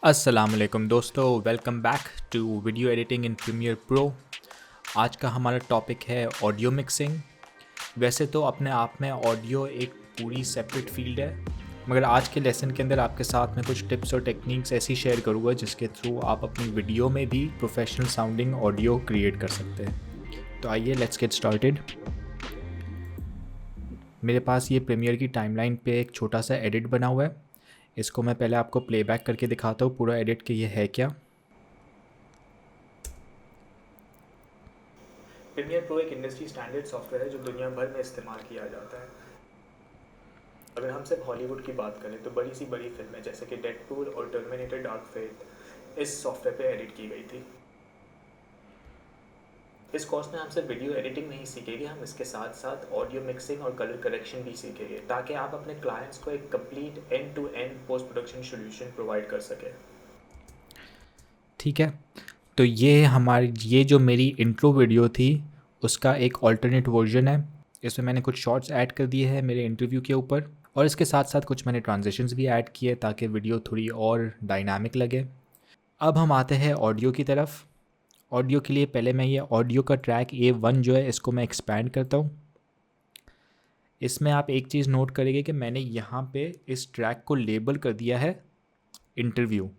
अस्सलाम वालेकुम दोस्तों, welcome back to video editing in Premiere Pro. आज का हमारा टॉपिक है ऑडियो मिक्सिंग। वैसे तो अपने आप में ऑडियो एक पूरी सेपरेट फील्ड है, मगर आज के लेसन के अंदर आपके साथ में कुछ टिप्स और टेक्निक्स ऐसी शेयर करूँगा जिसके थ्रू आप अपनी वीडियो में भी प्रोफेशनल साउंडिंग ऑडियो क्रिएट कर सकते हैं। तो आइए लेट्स गेट स्टार्टेड। मेरे पास ये प्रीमियर की टाइमलाइन पे एक छोटा सा एडिट बना हुआ है। इसको मैं पहले आपको प्लेबैक करके दिखाता हूँ पूरा एडिट कि ये है क्या। प्रीमियर प्रो एक इंडस्ट्री स्टैंडर्ड सॉफ्टवेयर है जो दुनिया भर में इस्तेमाल किया जाता है। अगर हम सिर्फ हॉलीवुड की बात करें तो बड़ी सी बड़ी फिल्में जैसे कि डेडपूल और टर्मिनेटर डार्क फेथ इस सॉफ्टवेयर पे एडिट की गई थी। इस कोर्स में हम सिर्फ वीडियो एडिटिंग नहीं सीखेंगे, हम इसके साथ साथ ऑडियो मिक्सिंग और कलर करेक्शन भी सीखेंगे ताकि आप अपने क्लाइंट्स को एक complete end to end post production solution provide कर सकें। ठीक है, तो ये जो मेरी इंट्रो वीडियो थी उसका एक ऑल्टरनेट वर्जन है। इसमें मैंने कुछ शॉर्ट्स ऐड कर दिए हैं मेरे इंटरव्यू के ऊपर, और इसके साथ साथ कुछ मैंने ट्रांजिशंस भी ऐड किए ताकि वीडियो थोड़ी और डायनामिक लगे। अब हम आते हैं ऑडियो की तरफ। ऑडियो के लिए पहले मैं ये ऑडियो का ट्रैक A1 जो है इसको मैं एक्सपैंड करता हूँ। इसमें आप एक चीज़ नोट करेंगे कि मैंने यहाँ पे इस ट्रैक को लेबल कर दिया है इंटरव्यू।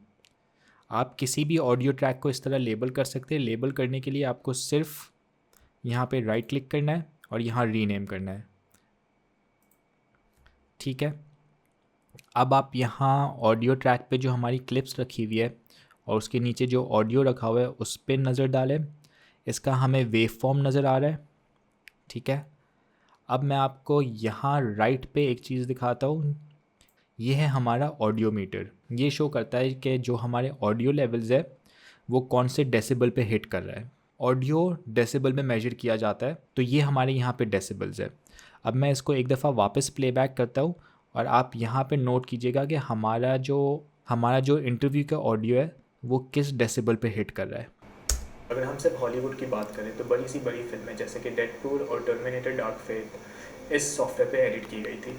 आप किसी भी ऑडियो ट्रैक को इस तरह लेबल कर सकते हैं। लेबल करने के लिए आपको सिर्फ यहाँ पे राइट क्लिक करना है और यहाँ रीनेम करना है। ठीक है, अब आप यहाँ ऑडियो ट्रैक पे जो हमारी क्लिप्स रखी हुई है और उसके नीचे जो ऑडियो रखा हुआ है उस पर नज़र डालें। इसका हमें वेव फॉर्म नज़र आ रहा है। ठीक है, अब मैं आपको यहाँ राइट पे एक चीज़ दिखाता हूँ। ये है हमारा ऑडियो मीटर। ये शो करता है कि जो हमारे ऑडियो लेवल्स है वो कौन से डेसिबल पे हिट कर रहा है। ऑडियो डेसिबल में मेजर किया जाता है, तो ये हमारे यहाँ पे डेसिबल्स है। अब मैं इसको एक दफ़ा वापस प्लेबैक करता हूँ और आप यहाँ पे नोट कीजिएगा कि हमारा जो इंटरव्यू का ऑडियो है वो किस डेसिबल पे हिट कर रहा है। अगर हम सिर्फ हॉलीवुड की बात करें तो बड़ी सी बड़ी फिल्में जैसे कि डेडपूल और टर्मिनेटर डार्क फेथ इस सॉफ्टवेयर पे एडिट की गई थी।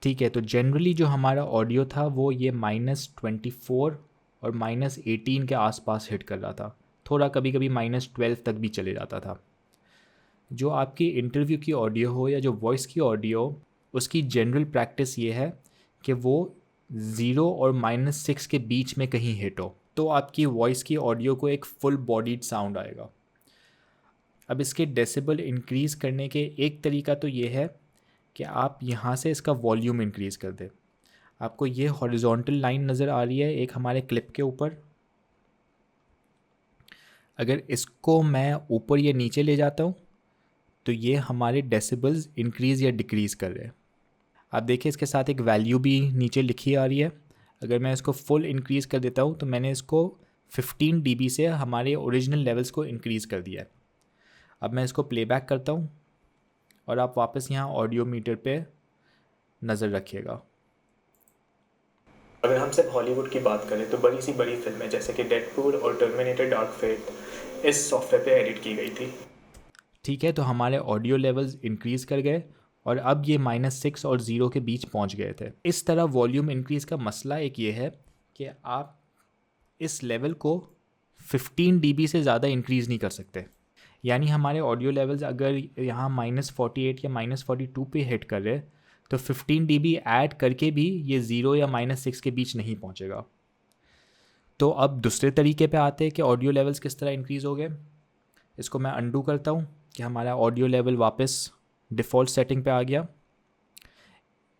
ठीक है, तो जनरली जो हमारा ऑडियो था वो ये -24 और -18 के आसपास हिट कर रहा था। थोड़ा कभी कभी -12 तक भी चले जाता था। जो आपकी इंटरव्यू की ऑडियो हो या जो वॉइस की ऑडियो, उसकी जनरल प्रैक्टिस ये है कि वो 0 और -6 के बीच में कहीं हिट हो, तो आपकी वॉइस की ऑडियो को एक फुल बॉडीड साउंड आएगा। अब इसके डेसिबल इंक्रीज़ करने के एक तरीका तो ये है कि आप यहाँ से इसका वॉल्यूम इंक्रीज़ कर दें। आपको ये हॉरिजॉन्टल लाइन नज़र आ रही है एक हमारे क्लिप के ऊपर। अगर इसको मैं ऊपर या नीचे ले जाता हूँ तो ये हमारे डेसिबल्स इंक्रीज़ या डिक्रीज़ कर रहे हैं। आप देखिए इसके साथ एक वैल्यू भी नीचे लिखी आ रही है। अगर मैं इसको फुल इंक्रीज़ कर देता हूँ तो मैंने इसको 15 dB से हमारे ओरिजिनल लेवल्स को इंक्रीज़ कर दिया है। अब मैं इसको प्लेबैक करता हूँ और आप वापस यहाँ ऑडियो मीटर पे नज़र रखिएगा। अगर हम सिर्फ हॉलीवुड की बात करें तो बड़ी सी बड़ी फिल्में जैसे कि डेडपूल और टर्मिनेटर डार्क फेथ इस सॉफ्टवेयर पे एडिट की गई थी। ठीक है, तो हमारे ऑडियो लेवल्स इंक्रीज़ कर गए और अब ये -6 और 0 के बीच पहुंच गए थे। इस तरह वॉल्यूम इंक्रीज़ का मसला एक ये है कि आप इस लेवल को 15 dB से ज़्यादा इंक्रीज़ नहीं कर सकते। यानी हमारे ऑडियो लेवल्स अगर यहाँ -48 या -42 पे हिट कर रहे तो 15 dB ऐड करके भी ये 0 या -6 के बीच नहीं पहुँचेगा। तो अब दूसरे तरीके पे आते हैं कि ऑडियो लेवल्स किस तरह इंक्रीज़ हो गए। इसको मैं अंडू करता हूँ कि हमारा ऑडियो लेवल वापस डिफ़ॉल्ट सेटिंग पे आ गया।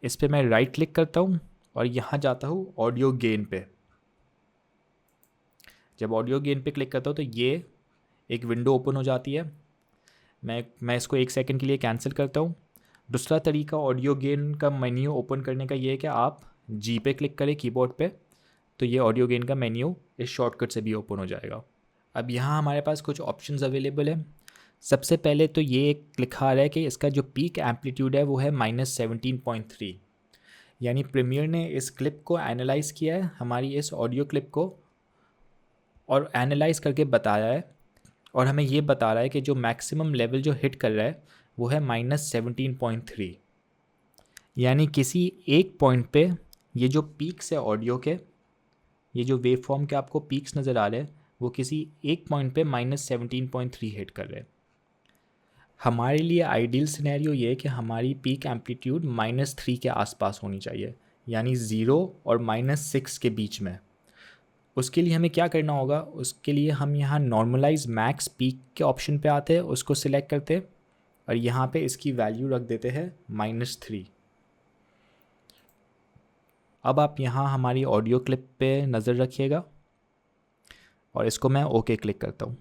इस पर मैं राइट क्लिक करता हूँ और यहाँ जाता हूँ ऑडियो गेन पे। जब ऑडियो गेन पे क्लिक करता हूँ तो ये एक विंडो ओपन हो जाती है। मैं इसको 1 सेकंड के लिए कैंसिल करता हूँ। दूसरा तरीका ऑडियो गेन का मेन्यू ओपन करने का ये है कि आप जी पे क्लिक करें कीबोर्ड पे, तो ये ऑडियो गेन का मेन्यू इस शॉर्टकट से भी ओपन हो जाएगा। अब यहाँ हमारे पास कुछ ऑप्शंस अवेलेबल है। सबसे पहले तो ये एक लिखा रहा है कि इसका जो पीक एम्पलीट्यूड है वो है -17.3। यानी प्रीमियर ने इस क्लिप को एनालाइज़ किया है, हमारी इस ऑडियो क्लिप को, और एनालाइज़ करके बताया है और हमें ये बता रहा है कि जो मैक्सिमम लेवल जो हिट कर रहा है वो है -17.3। यानी किसी एक पॉइंट पे ये जो पीक्स है ऑडियो के ये जो वेव फॉर्म के आपको पीक्स नज़र आ रहे हैं वो किसी एक पॉइंट पे -17.3 हिट कर रहे हैं। हमारे लिए आइडियल सिनेरियो ये है कि हमारी पीक एम्पलीट्यूड -3 के आसपास होनी चाहिए, यानी 0 और -6 के बीच में। उसके लिए हमें क्या करना होगा, उसके लिए हम यहाँ नॉर्मलाइज मैक्स पीक के ऑप्शन पे आते हैं, उसको सिलेक्ट करते हैं और यहाँ पे इसकी वैल्यू रख देते हैं -3। अब आप यहाँ हमारी ऑडियो क्लिप पे नज़र रखिएगा और इसको मैं ओके क्लिक करता हूँ।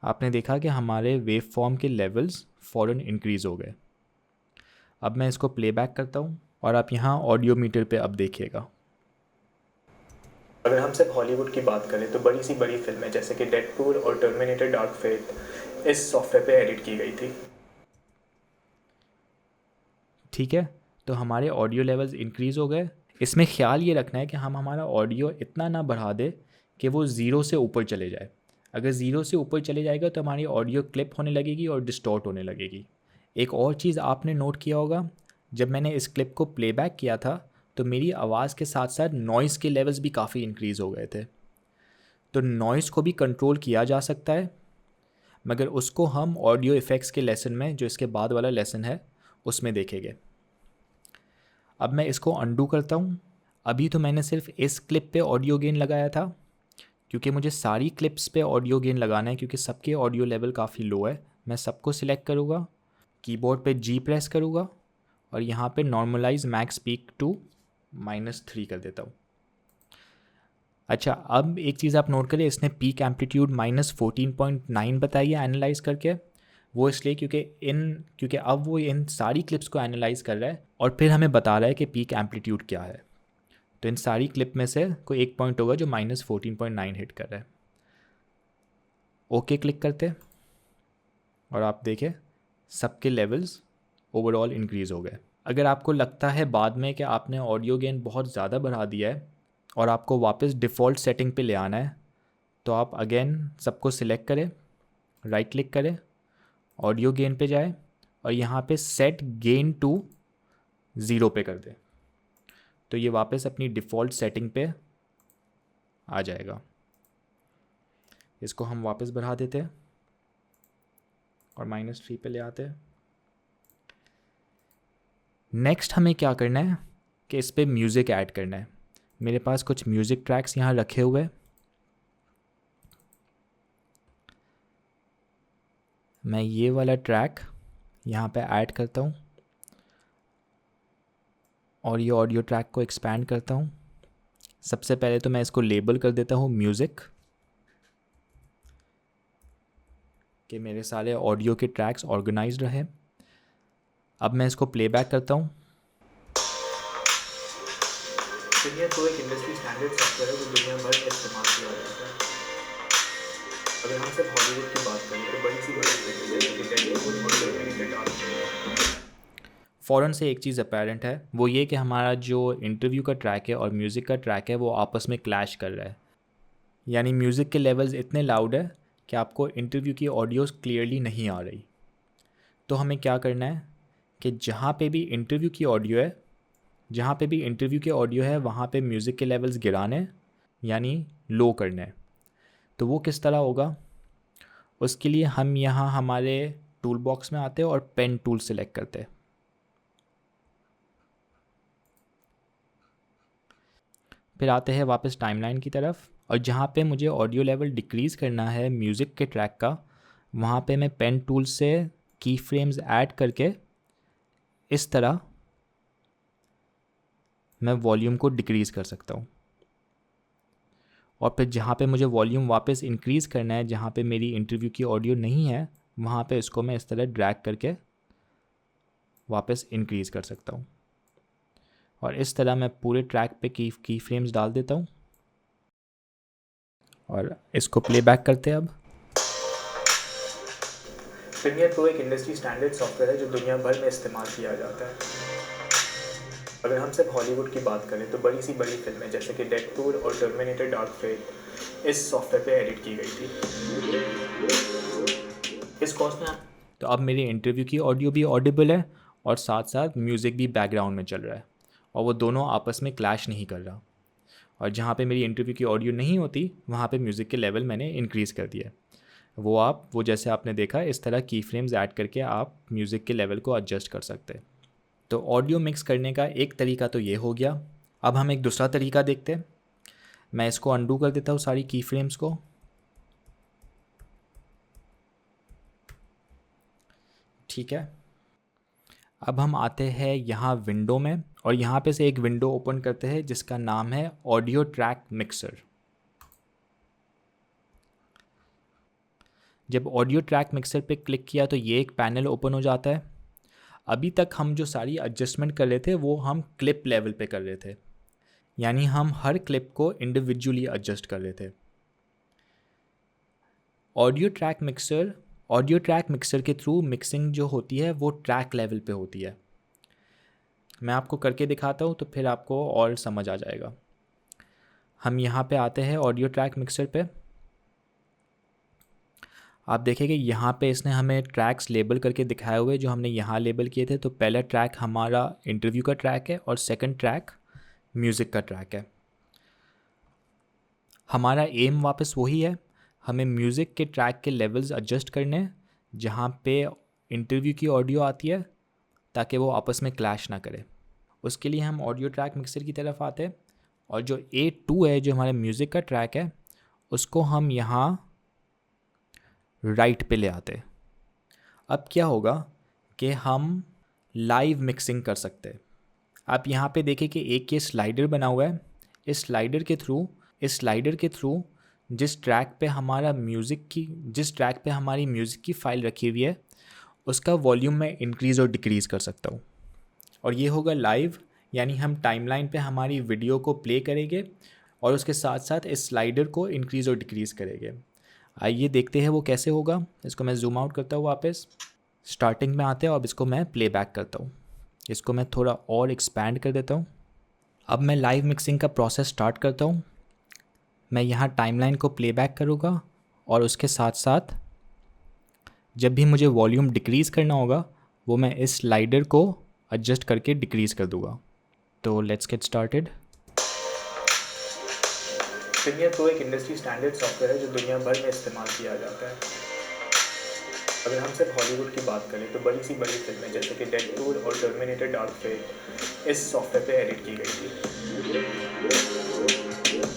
आपने देखा कि हमारे वेव फॉर्म के लेवल्स फ़ौरन इंक्रीज़ हो गए। अब मैं इसको प्लेबैक करता हूँ और आप यहाँ ऑडियो मीटर पे अब देखिएगा। अगर हम सिर्फ हॉलीवुड की बात करें तो बड़ी सी बड़ी फिल्में जैसे कि डेडपूल और टर्मिनेटर डार्क फेथ इस सॉफ्टवेयर पे एडिट की गई थी। ठीक है, तो हमारे ऑडियो लेवल्स इंक्रीज़ हो गए। इसमें ख्याल ये रखना है कि हम हमारा ऑडियो इतना ना बढ़ा दे कि वो ज़ीरो से ऊपर चले जाए। अगर ज़ीरो से ऊपर चले जाएगा तो हमारी ऑडियो क्लिप होने लगेगी और डिस्टॉर्ट होने लगेगी। एक और चीज़ आपने नोट किया होगा, जब मैंने इस क्लिप को प्लेबैक किया था तो मेरी आवाज़ के साथ साथ नॉइज़ के लेवल्स भी काफ़ी इंक्रीज़ हो गए थे। तो नॉइज़ को भी कंट्रोल किया जा सकता है, मगर उसको हम ऑडियो इफ़ेक्ट्स के लेसन में, जो इसके बाद वाला लेसन है, उसमें देखेंगे। अब मैं इसको अंडू करता हूँ। अभी तो मैंने सिर्फ इस क्लिप पे ऑडियो गेन लगाया था, क्योंकि मुझे सारी क्लिप्स पे ऑडियो गेन लगाना है क्योंकि सबके ऑडियो लेवल काफ़ी लो है। मैं सबको सिलेक्ट करूँगा, कीबोर्ड पे जी प्रेस करूँगा और यहाँ पे नॉर्मलाइज मैक्स पीक टू -3 कर देता हूँ। अच्छा, अब एक चीज़ आप नोट करें, इसने पीक एम्पलीट्यूड -14.9 बताई है एनालाइज करके। वो इसलिए क्योंकि अब वो इन सारी क्लिप्स को एनालाइज कर रहा है और फिर हमें बता रहा है कि पीक एम्पलीट्यूड क्या है। तो इन सारी क्लिप में से कोई एक पॉइंट होगा जो -14.9 हिट कर रहा है। ओके क्लिक करते और आप देखें सबके लेवल्स ओवरऑल इंक्रीज़ हो गए। अगर आपको लगता है बाद में कि आपने ऑडियो गेन बहुत ज़्यादा बढ़ा दिया है और आपको वापस डिफ़ॉल्ट सेटिंग पे ले आना है, तो आप अगेन सबको सिलेक्ट करें, राइट क्लिक करें, ऑडियो गेन पे जाए और यहाँ पे सेट गेन टू 0 पे कर दें, तो ये वापस अपनी डिफ़ॉल्ट सेटिंग पे आ जाएगा। इसको हम वापस बढ़ा देते हैं और -3 पे ले आते हैं। नेक्स्ट हमें क्या करना है कि इस पे म्यूज़िक ऐड करना है। मेरे पास कुछ म्यूज़िक ट्रैक्स यहाँ रखे हुए हैं। मैं ये वाला ट्रैक यहाँ पे ऐड करता हूँ और ये ऑडियो ट्रैक को एक्सपैंड करता हूँ। सबसे पहले तो मैं इसको लेबल कर देता हूँ म्यूज़िक, कि मेरे सारे ऑडियो के ट्रैक्स ऑर्गेनाइज्ड रहे। अब मैं इसको प्लेबैक करता हूँ। प्रीमियर प्रो एक इंडस्ट्री स्टैंडर्ड सॉफ्टवेयर है जो दुनिया भर में इस्तेमाल किया जाता है। अगर हम सिर्फ हॉलीवुड की बात करें तो बड़ी सी बड़ी फिल्में जैसे कि डेडपूल और टर्मिनेटर डार्क फेथ फ़ौरन से एक चीज़ अपेरेंट है, वो ये कि हमारा जो इंटरव्यू का ट्रैक है और म्यूज़िक का ट्रैक है वो आपस में क्लैश कर रहा है। यानी म्यूज़िक के लेवल्स इतने लाउड है कि आपको इंटरव्यू की ऑडियोज़ क्लियरली नहीं आ रही। तो हमें क्या करना है कि जहाँ पे भी इंटरव्यू की ऑडियो है वहाँ पे म्यूज़िक के लेवल्स गिराने हैं, यानी लो करने हैं। तो वो किस तरह होगा, उसके लिए हम यहाँ हमारे टूल बॉक्स में आते हैं और पेन टूल सेलेक्ट करते हैं। फिर आते हैं वापस टाइमलाइन की तरफ और जहाँ पे मुझे ऑडियो लेवल डिक्रीज़ करना है म्यूज़िक के ट्रैक का, वहाँ पे मैं पेन टूल से की फ्रेम्स ऐड करके इस तरह मैं वॉल्यूम को डिक्रीज़ कर सकता हूँ। और फिर जहाँ पे मुझे वॉल्यूम वापस इंक्रीज़ करना है, जहाँ पे मेरी इंटरव्यू की ऑडियो नहीं है, वहाँ पे इसको मैं इस तरह ड्रैग करके वापस इंक्रीज़ कर सकता हूँ। और इस तरह मैं पूरे ट्रैक पे की फ्रेम्स डाल देता हूँ और इसको प्लेबैक करते हैं। अब प्रीमियर प्रो एक इंडस्ट्री स्टैंडर्ड सॉफ्टवेयर है जो दुनिया भर में इस्तेमाल किया जाता है। अगर हम सिर्फ हॉलीवुड की बात करें तो बड़ी सी बड़ी फिल्में जैसे कि डेडपूल और टर्मिनेटर डार्क फेथ इस सॉफ्टवेयर पे एडिट की गई थी। इस कॉस्ट में तो अब मेरी इंटरव्यू की ऑडियो भी ऑडिबल है और साथ साथ म्यूज़िक भी बैकग्राउंड में चल रहा है और वो दोनों आपस में क्लैश नहीं कर रहा। और जहाँ पे मेरी इंटरव्यू की ऑडियो नहीं होती वहाँ पे म्यूज़िक के लेवल मैंने इंक्रीज़ कर दिया। वो जैसे आपने देखा इस तरह की फ्रेम्स ऐड करके आप म्यूज़िक के लेवल को एडजस्ट कर सकते हैं। तो ऑडियो मिक्स करने का एक तरीका तो ये हो गया। अब हम एक दूसरा तरीका देखते हैं। मैं इसको अंडू कर देता हूँ सारी की फ्रेम्स को। ठीक है, अब हम आते हैं यहाँ विंडो में और यहाँ पे से एक विंडो ओपन करते हैं जिसका नाम है ऑडियो ट्रैक मिक्सर। जब ऑडियो ट्रैक मिक्सर पे क्लिक किया तो ये एक पैनल ओपन हो जाता है। अभी तक हम जो सारी एडजस्टमेंट कर रहे थे वो हम क्लिप लेवल पे कर रहे थे, यानी हम हर क्लिप को इंडिविजुअली एडजस्ट कर रहे थे। ऑडियो ट्रैक मिक्सर के थ्रू मिक्सिंग जो होती है वो ट्रैक लेवल पे होती है। मैं आपको करके दिखाता हूँ तो फिर आपको और समझ आ जाएगा। हम यहाँ पे आते हैं ऑडियो ट्रैक मिक्सर पे। आप देखेंगे यहाँ पे इसने हमें ट्रैक्स लेबल करके दिखाए हुए जो हमने यहाँ लेबल किए थे। तो पहला ट्रैक हमारा इंटरव्यू का ट्रैक है और सेकंड ट्रैक म्यूज़िक का ट्रैक है। हमारा एम वापस वही है, हमें म्यूज़िक के ट्रैक के लेवल्स एडजस्ट करने हैं जहाँ पे इंटरव्यू की ऑडियो आती है ताकि वो आपस में क्लैश ना करे। उसके लिए हम ऑडियो ट्रैक मिक्सर की तरफ आते हैं और जो A2 है जो हमारे म्यूज़िक का ट्रैक है उसको हम यहाँ राइट पे ले आते हैं। अब क्या होगा कि हम लाइव मिक्सिंग कर सकते हैं। आप यहाँ पे देखें कि एक ये स्लाइडर बना हुआ है। इस स्लाइडर के थ्रू जिस ट्रैक पे हमारी म्यूज़िक की फ़ाइल रखी हुई है उसका वॉल्यूम मैं इंक्रीज़ और डिक्रीज़ कर सकता हूँ। और ये होगा लाइव, यानी हम टाइमलाइन पे हमारी वीडियो को प्ले करेंगे और उसके साथ साथ इस स्लाइडर को इंक्रीज़ और डिक्रीज़ करेंगे। आइए देखते हैं वो कैसे होगा। इसको मैं जूम आउट करता हूँ, वापस स्टार्टिंग में आते हैं। अब इसको मैं प्ले बैक करता हूँ। इसको मैं थोड़ा और एक्सपैंड कर देता हूँ। अब मैं लाइव मिक्सिंग का प्रोसेस स्टार्ट करता हूँ। मैं यहाँ टाइमलाइन को प्लेबैक करूँगा और उसके साथ साथ जब भी मुझे वॉल्यूम डिक्रीज़ करना होगा वो मैं इस स्लाइडर को एडजस्ट करके डिक्रीज़ कर दूँगा। तो let's get started. Premiere Pro एक इंडस्ट्री स्टैंडर्ड सॉफ्टवेयर है जो दुनिया भर में इस्तेमाल किया जाता है। अगर हम सिर्फ हॉलीवुड की बात करें तो बड़ी फिल्में जैसे कि डेडपूल और टर्मिनेटर डार्क फेट इस सॉफ्टवेयर पे एडिट की गई थी।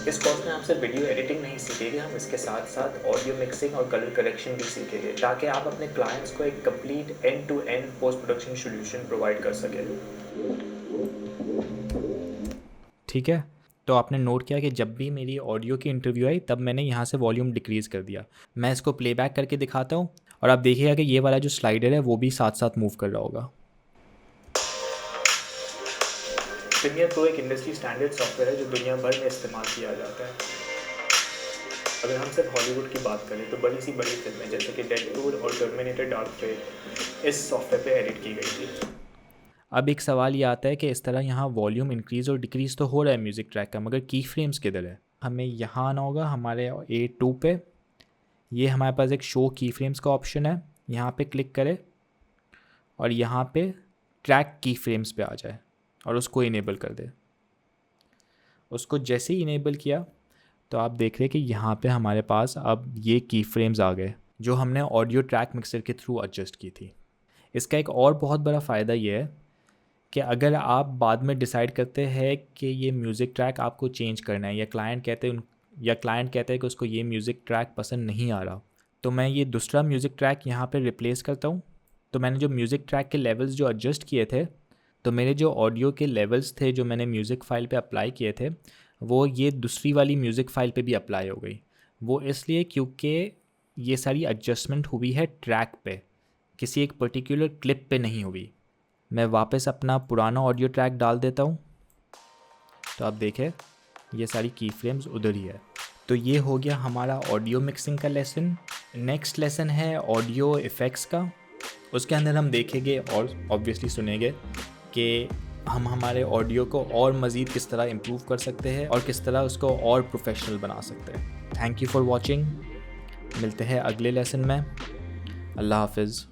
इस कोर्स में आप सिर्फ वीडियो एडिटिंग नहीं सीखेंगे, हम इसके साथ साथ ऑडियो मिक्सिंग और कलर करेक्शन भी सीखेंगे ताकि आप अपने क्लाइंट्स को एक complete end to end post production solution provide कर सकें। ठीक है, तो आपने नोट किया कि जब भी मेरी ऑडियो की इंटरव्यू आई तब मैंने यहाँ से वॉल्यूम डिक्रीज़ कर दिया। मैं इसको प्लेबैक करके दिखाता हूँ और आप देखिएगा कि ये वाला जो स्लाइडर है वो भी साथ साथ मूव कर रहा होगा। प्रीमियर प्रो एक इंडस्ट्री स्टैंडर्ड सॉफ्टवेयर है जो दुनिया भर में इस्तेमाल किया जाता है। अगर हम सिर्फ हॉलीवुड की बात करें तो बड़ी फिल्में जैसे कि डेडपूल और टर्मिनेटर डार्क फेट इस सॉफ्टवेयर पे एडिट की गई थी। अब एक सवाल ये आता है कि इस तरह यहाँ वॉल्यूम इंक्रीज़ और डिक्रीज़ तो हो रहा है म्यूज़िक ट्रैक का, मगर की फ्रेम्स किधर है? हमें यहाँ आना होगा हमारे A2 पे। ये हमारे पास एक शो की फ्रेम्स का ऑप्शन है, यहाँ पे क्लिक करें और यहाँ पे ट्रैक की फ्रेम्स पे आ जाए और उसको इनेबल कर दे। उसको जैसे ही इनेबल किया तो आप देख रहे हैं कि यहाँ पे हमारे पास अब ये की फ्रेम्स आ गए जो हमने ऑडियो ट्रैक मिक्सर के थ्रू एडजस्ट की थी। इसका एक और बहुत बड़ा फ़ायदा ये है कि अगर आप बाद में डिसाइड करते हैं कि ये म्यूज़िक ट्रैक आपको चेंज करना है या क्लाइंट कहते हैं कि उसको ये म्यूज़िक ट्रैक पसंद नहीं आ रहा, तो मैं ये दूसरा म्यूज़िक ट्रैक यहाँ पे रिप्लेस करता हूँ। तो मैंने जो म्यूज़िक ट्रैक के लेवल्स जो एडजस्ट किए थे, तो मेरे जो ऑडियो के लेवल्स थे जो मैंने म्यूज़िक फ़ाइल पे अप्लाई किए थे वो ये दूसरी वाली म्यूज़िक फ़ाइल पे भी अप्लाई हो गई। वो इसलिए क्योंकि ये सारी एडजस्टमेंट हुई है ट्रैक पे, किसी एक पर्टिकुलर क्लिप पे नहीं हुई। मैं वापस अपना पुराना ऑडियो ट्रैक डाल देता हूँ तो आप देखें ये सारी की फ्रेम्स उधर ही है। तो ये हो गया हमारा ऑडियो मिक्सिंग का लेसन। नेक्स्ट लेसन है ऑडियो इफ़ेक्ट्स का। उसके अंदर हम देखेंगे और ऑब्वियसली सुनेंगे कि हम हमारे ऑडियो को और मज़ीद किस तरह इम्प्रूव कर सकते हैं और किस तरह उसको और प्रोफेशनल बना सकते हैं। Thank you for watching. मिलते हैं अगले लेसन में। अल्लाह हाफिज़।